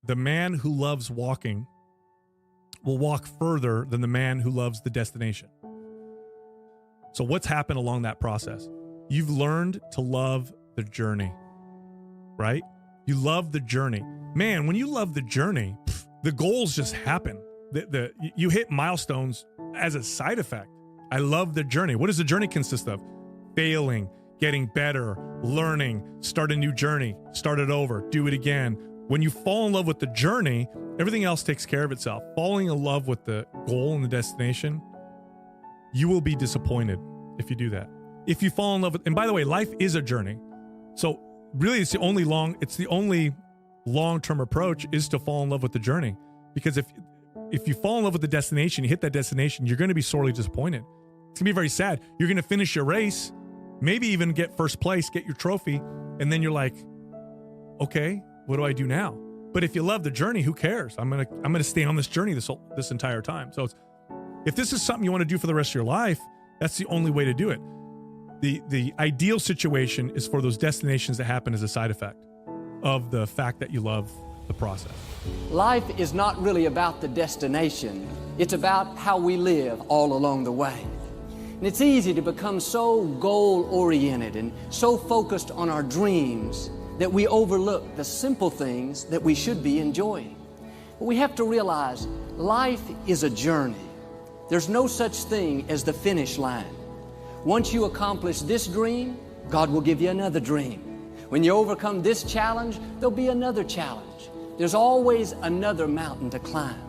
the man who loves walking will walk further than the man who loves the destination. So what's happened along that process? You've learned to love the journey, right? You love the journey. Man, when you love the journey, the goals just happen. You hit milestones as a side effect. I love the journey. What does the journey consist of? Failing, getting better, learning, start a new journey, start it over, do it again. When you fall in love with the journey, everything else takes care of itself. Falling in love with the goal and the destination, you will be disappointed if you do that. If you fall in love with, and by the way, life is a journey. So really it's the only long-term approach is to fall in love with the journey. Because if you fall in love with the destination, you hit that destination, you're going to be sorely disappointed. It's going to be very sad. You're going to finish your race, maybe even get first place, get your trophy, and then you're like, okay, what do I do now? But if you love the journey, who cares? I'm gonna stay on this journey this entire time. So if this is something you want to do for the rest of your life, that's the only way to do it. The ideal situation is for those destinations to happen as a side effect of the fact that you love the process. Life is not really about the destination. It's about how we live all along the way. And it's easy to become so goal-oriented and so focused on our dreams that we overlook the simple things that we should be enjoying. But we have to realize life is a journey. There's no such thing as the finish line. Once you accomplish this dream, God will give you another dream. When you overcome this challenge, there'll be another challenge. There's always another mountain to climb.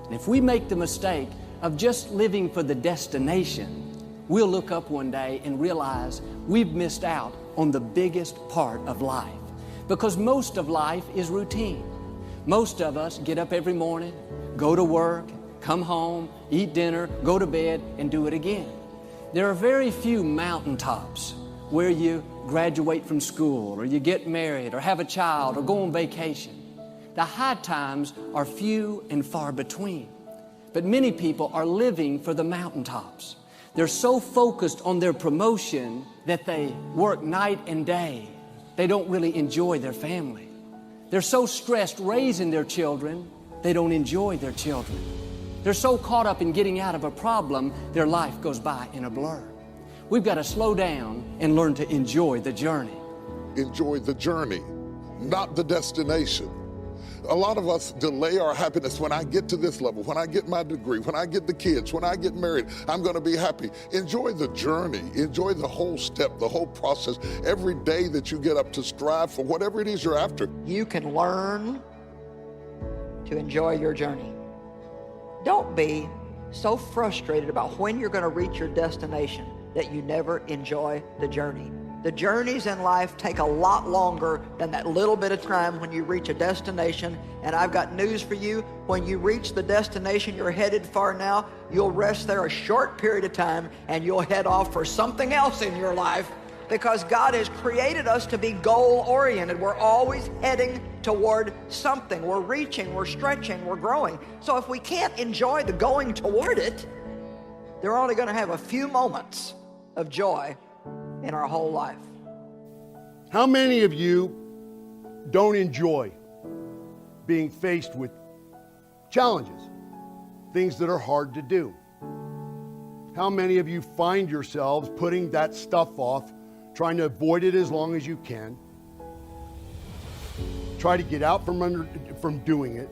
And if we make the mistake of just living for the destination, we'll look up one day and realize we've missed out on the biggest part of life. Because most of life is routine. Most of us get up every morning, go to work, come home, eat dinner, go to bed, and do it again. There are very few mountaintops where you graduate from school, or you get married, or have a child, or go on vacation. The high times are few and far between. But many people are living for the mountaintops. They're so focused on their promotion that they work night and day. They don't really enjoy their family. They're so stressed raising their children, they don't enjoy their children. They're so caught up in getting out of a problem, their life goes by in a blur. We've got to slow down and learn to enjoy the journey. Enjoy the journey, not the destination. A lot of us delay our happiness. When I get to this level, when I get my degree, when I get the kids, when I get married, I'm going to be happy. Enjoy the journey. Enjoy the whole step, the whole process. Every day that you get up to strive for whatever it is you're after. You can learn to enjoy your journey. Don't be so frustrated about when you're going to reach your destination that you never enjoy the journey. The journeys in life take a lot longer than that little bit of time when you reach a destination. And I've got news for you. When you reach the destination you're headed for now, you'll rest there a short period of time and you'll head off for something else in your life, because God has created us to be goal-oriented. We're always heading toward something. We're reaching, we're stretching, we're growing. So if we can't enjoy the going toward it, they're only going to have a few moments of joy in our whole life. How many of you don't enjoy being faced with challenges, things that are hard to do? How many of you find yourselves putting that stuff off, trying to avoid it as long as you can, try to get out from doing it?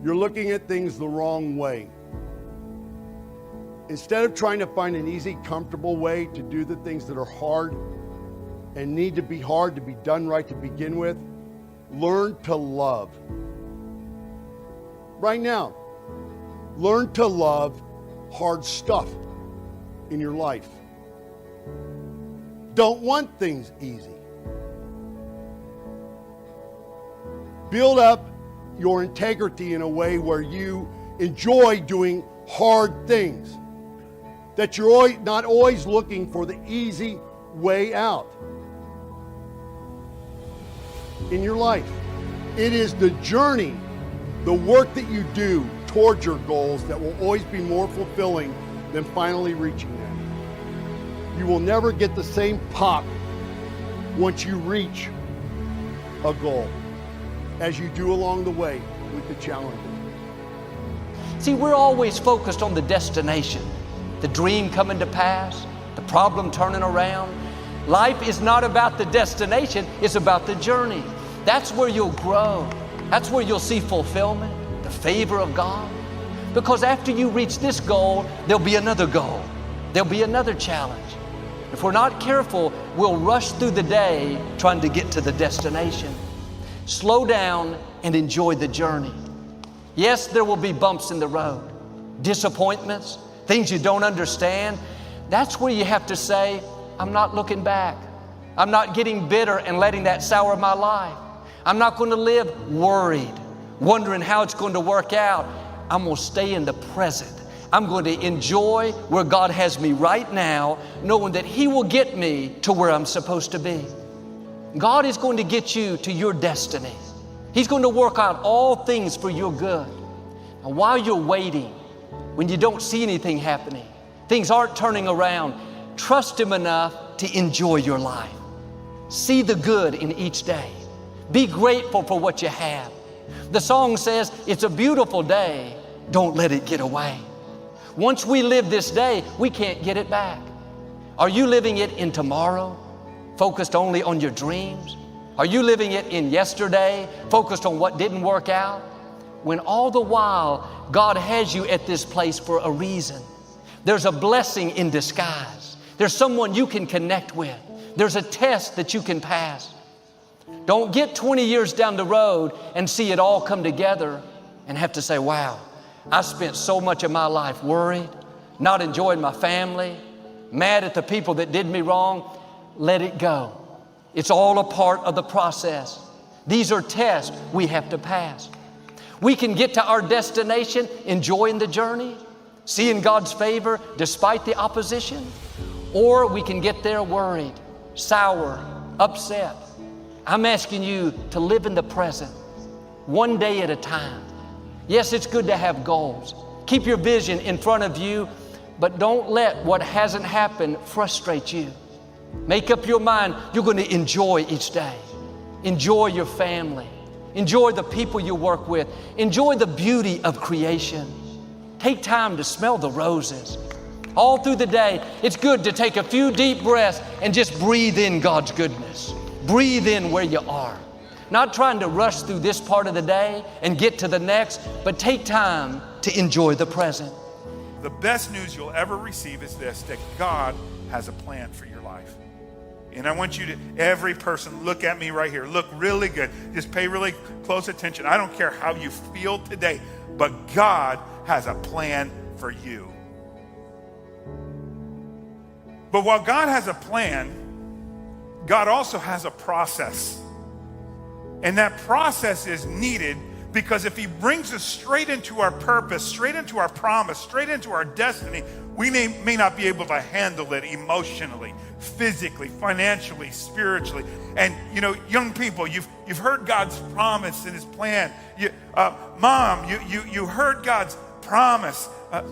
You're looking at things the wrong way. Instead of trying to find an easy, comfortable way to do the things that are hard and need to be hard to be done right to begin with, learn to love. Right now, learn to love hard stuff in your life. Don't want things easy. Build up your integrity in a way where you enjoy doing hard things. That you're not always looking for the easy way out in your life. It is the journey, the work that you do towards your goals that will always be more fulfilling than finally reaching them. You will never get the same pop once you reach a goal. as you do along the way with the challenges. See, we're always focused on the destination, the dream coming to pass, the problem turning around. Life is not about the destination, it's about the journey. That's where you'll grow. That's where you'll see fulfillment, the favor of God. Because after you reach this goal, there'll be another goal. There'll be another challenge. If we're not careful, we'll rush through the day trying to get to the destination. Slow down and enjoy the journey. Yes, there will be bumps in the road, disappointments, things you don't understand. That's where you have to say, I'm not looking back. I'm not getting bitter and letting that sour my life. I'm not going to live worried, wondering how it's going to work out. I'm going to stay in the present. I'm going to enjoy where God has me right now, knowing that He will get me to where I'm supposed to be. God is going to get you to your destiny. He's going to work out all things for your good. And while you're waiting, when you don't see anything happening, things aren't turning around, trust Him enough to enjoy your life. See the good in each day. Be grateful for what you have. The song says, it's a beautiful day. Don't let it get away. Once we live this day, we can't get it back. Are you living it in tomorrow, focused only on your dreams? Are you living it in yesterday, focused on what didn't work out? When all the while, God has you at this place for a reason. There's a blessing in disguise. There's someone you can connect with. There's a test that you can pass. Don't get 20 years down the road and see it all come together and have to say, wow, I spent so much of my life worried, not enjoying my family, mad at the people that did me wrong. Let it go. It's all a part of the process. These are tests we have to pass. We can get to our destination enjoying the journey, seeing God's favor despite the opposition, or we can get there worried, sour, upset. I'm asking you to live in the present, one day at a time. Yes, it's good to have goals. Keep your vision in front of you, but don't let what hasn't happened frustrate you. Make up your mind you're going to enjoy each day. Enjoy your family. Enjoy the people you work with. Enjoy the beauty of creation. Take time to smell the roses. All through the day, it's good to take a few deep breaths and just breathe in God's goodness. Breathe in where you are. Not trying to rush through this part of the day and get to the next, but take time to enjoy the present. The best news you'll ever receive is this, that God has a plan for your life. And I want you to, every person, look at me right here. Look really good. Just pay really close attention. I don't care how you feel today, but God has a plan for you. But while God has a plan, God also has a process. And that process is needed because if He brings us straight into our purpose, straight into our promise, straight into our destiny, we may not be able to handle it emotionally, physically, financially, spiritually. And you know, young people, you've heard God's promise and His plan. Mom, you heard God's promise.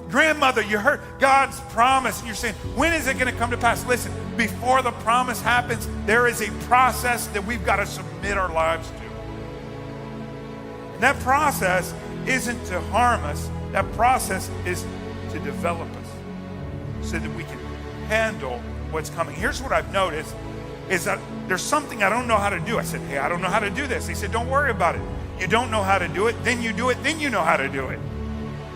Grandmother, you heard God's promise, and you're saying, when is it going to come to pass? Listen, before the promise happens, there is a process that we've got to submit our lives to. And that process isn't to harm us. That process is to develop us so that we can handle what's coming. Here's what I've noticed is that there's something I don't know how to do. I said, hey, I don't know how to do this. He said, don't worry about it. You don't know how to do it, then you do it, then you know how to do it.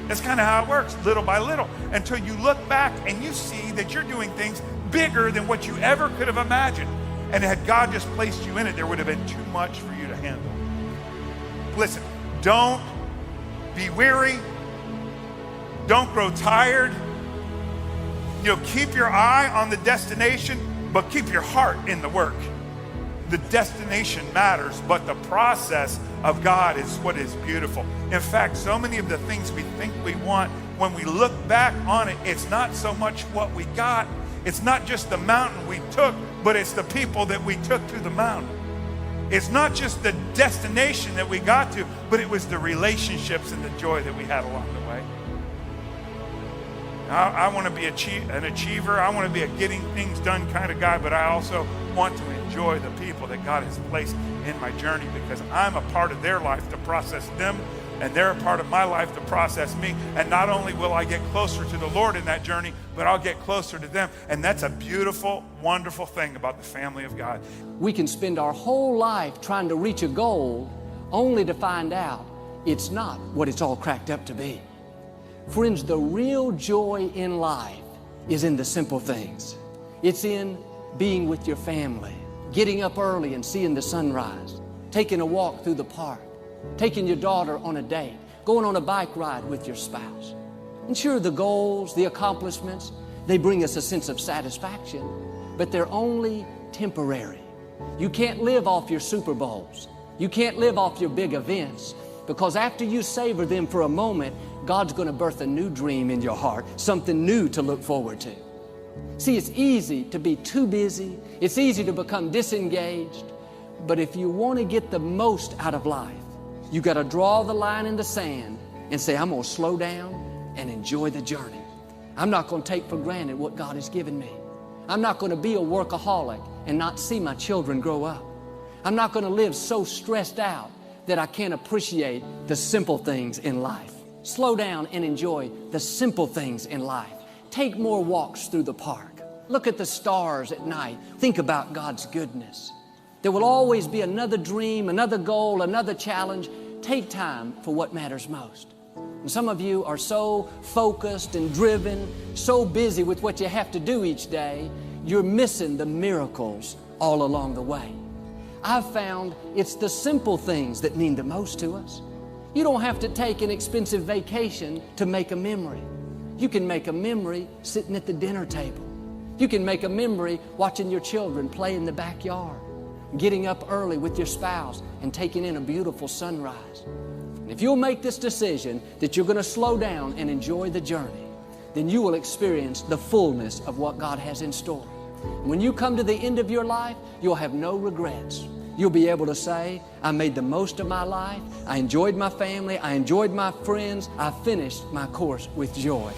That's kind of how it works, little by little, until you look back and you see that you're doing things bigger than what you ever could have imagined. And had God just placed you in it, there would have been too much for you to handle. Listen, don't be weary. Don't grow tired. You know, keep your eye on the destination, but keep your heart in the work. The destination matters, but the process of God is what is beautiful. In fact, so many of the things we think we want, when we look back on it, it's not so much what we got. It's not just the mountain we took, but it's the people that we took to the mountain. It's not just the destination that we got to, but it was the relationships and the joy that we had along the way. I want to be an achiever. I want to be a getting things done kind of guy, but I also want to enjoy the people that God has placed in my journey, because I'm a part of their life to process them, and they're a part of my life to process me. And not only will I get closer to the Lord in that journey, but I'll get closer to them. And that's a beautiful, wonderful thing about the family of God. We can spend our whole life trying to reach a goal only to find out it's not what it's all cracked up to be. Friends, the real joy in life is in the simple things. It's in being with your family, getting up early and seeing the sunrise, taking a walk through the park, taking your daughter on a date, going on a bike ride with your spouse. And sure, the goals, the accomplishments, they bring us a sense of satisfaction, but they're only temporary. You can't live off your Super Bowls. You can't live off your big events, because after you savor them for a moment, God's going to birth a new dream in your heart, something new to look forward to. See, it's easy to be too busy. It's easy to become disengaged. But if you want to get the most out of life, you got to draw the line in the sand and say, I'm going to slow down and enjoy the journey. I'm not going to take for granted what God has given me. I'm not going to be a workaholic and not see my children grow up. I'm not going to live so stressed out that I can't appreciate the simple things in life. Slow down and enjoy the simple things in life. Take more walks through the park. Look at the stars at night. Think about God's goodness. There will always be another dream, another goal, another challenge. Take time for what matters most. And some of you are so focused and driven, so busy with what you have to do each day, you're missing the miracles all along the way. I've found it's the simple things that mean the most to us. You don't have to take an expensive vacation to make a memory. You can make a memory sitting at the dinner table. You can make a memory watching your children play in the backyard, getting up early with your spouse and taking in a beautiful sunrise. And if you'll make this decision that you're going to slow down and enjoy the journey, then you will experience the fullness of what God has in store. When you come to the end of your life, you'll have no regrets. You'll be able to say, I made the most of my life. I enjoyed my family. I enjoyed my friends. I finished my course with joy.